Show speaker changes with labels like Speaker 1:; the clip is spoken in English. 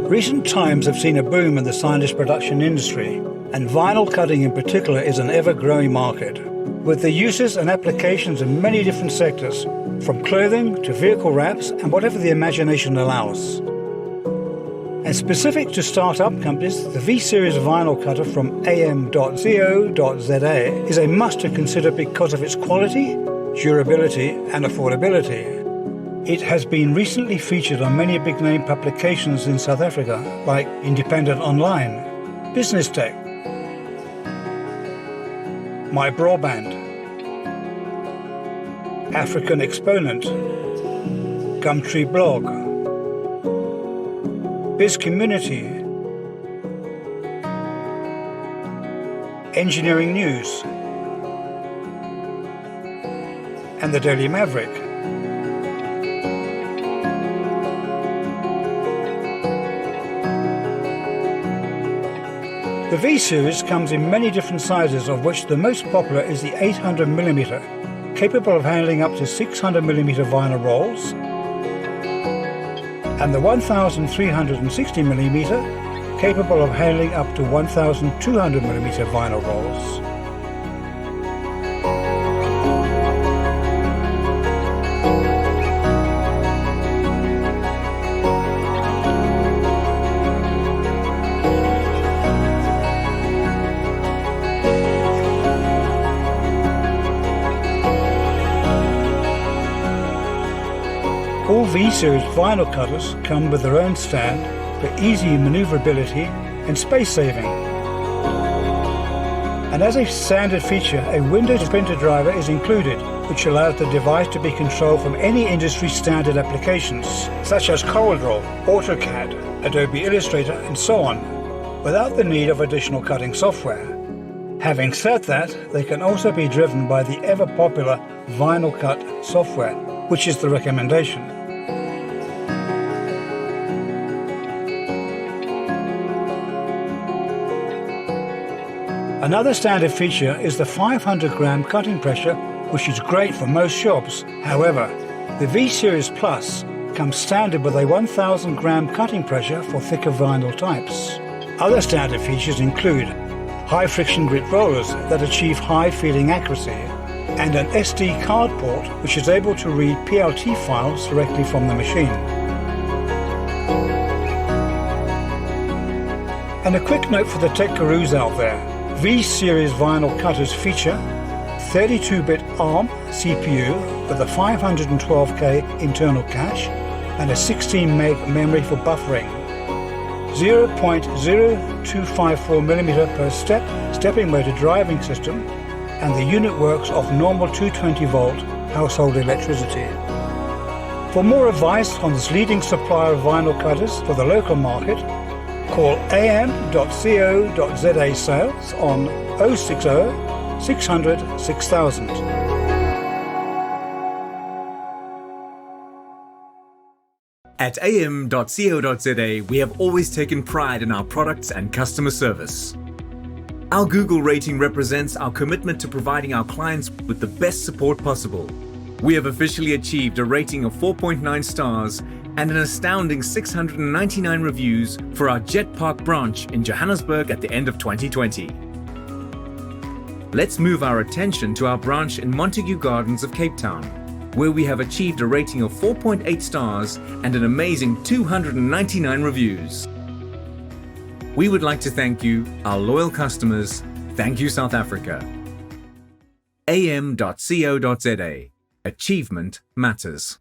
Speaker 1: Recent times have seen a boom in the signage production industry, and vinyl cutting in particular is an ever-growing market, with the uses and applications in many different sectors, from clothing to vehicle wraps and whatever the imagination allows. And specific to start-up companies, the V-Series vinyl cutter from AM.CO.ZA is a must to consider because of its quality, durability and affordability. It has been recently featured on many big-name publications in South Africa, like Independent Online, BusinessTech, My Broadband, African Exponent, Gumtree blog, Bizcommunity, Engineering News, and the Daily Maverick. The V-Series comes in many different sizes, of which the most popular is the 800mm, capable of handling up to 600mm vinyl rolls, and the 1360mm, capable of handling up to 1200mm vinyl rolls. All V-Series vinyl cutters come with their own stand for easy maneuverability and space saving. And as a standard feature, a Windows printer driver is included, which allows the device to be controlled from any industry standard applications, such as CorelDRAW, AutoCAD, Adobe Illustrator, and so on, without the need of additional cutting software. Having said that, they can also be driven by the ever-popular Vinyl Cut software, which is the recommendation. Another standard feature is the 500-gram cutting pressure, which is great for most shops. However, the V-Series Plus comes standard with a 1,000-gram cutting pressure for thicker vinyl types. Other standard features include high-friction grit rollers that achieve high feeling accuracy, and an SD card port which is able to read PLT files directly from the machine. And a quick note for the tech gurus out there. V-Series vinyl cutters feature 32-bit ARM CPU with a 512K internal cache and a 16 meg memory for buffering, 0.0254mm per step stepping motor driving system, and the unit works off normal 220-volt household electricity. For more advice on this leading supplier of vinyl cutters for the local market, call am.co.za sales on 060 600 6000.
Speaker 2: At am.co.za, we have always taken pride in our products and customer service. Our Google rating represents our commitment to providing our clients with the best support possible. We have officially achieved a rating of 4.9 stars and an astounding 699 reviews for our Jet Park branch in Johannesburg at the end of 2020. Let's move our attention to our branch in Montague Gardens of Cape Town, where we have achieved a rating of 4.8 stars and an amazing 299 reviews. We would like to thank you, our loyal customers. Thank you, South Africa. am.co.za. Achievement matters.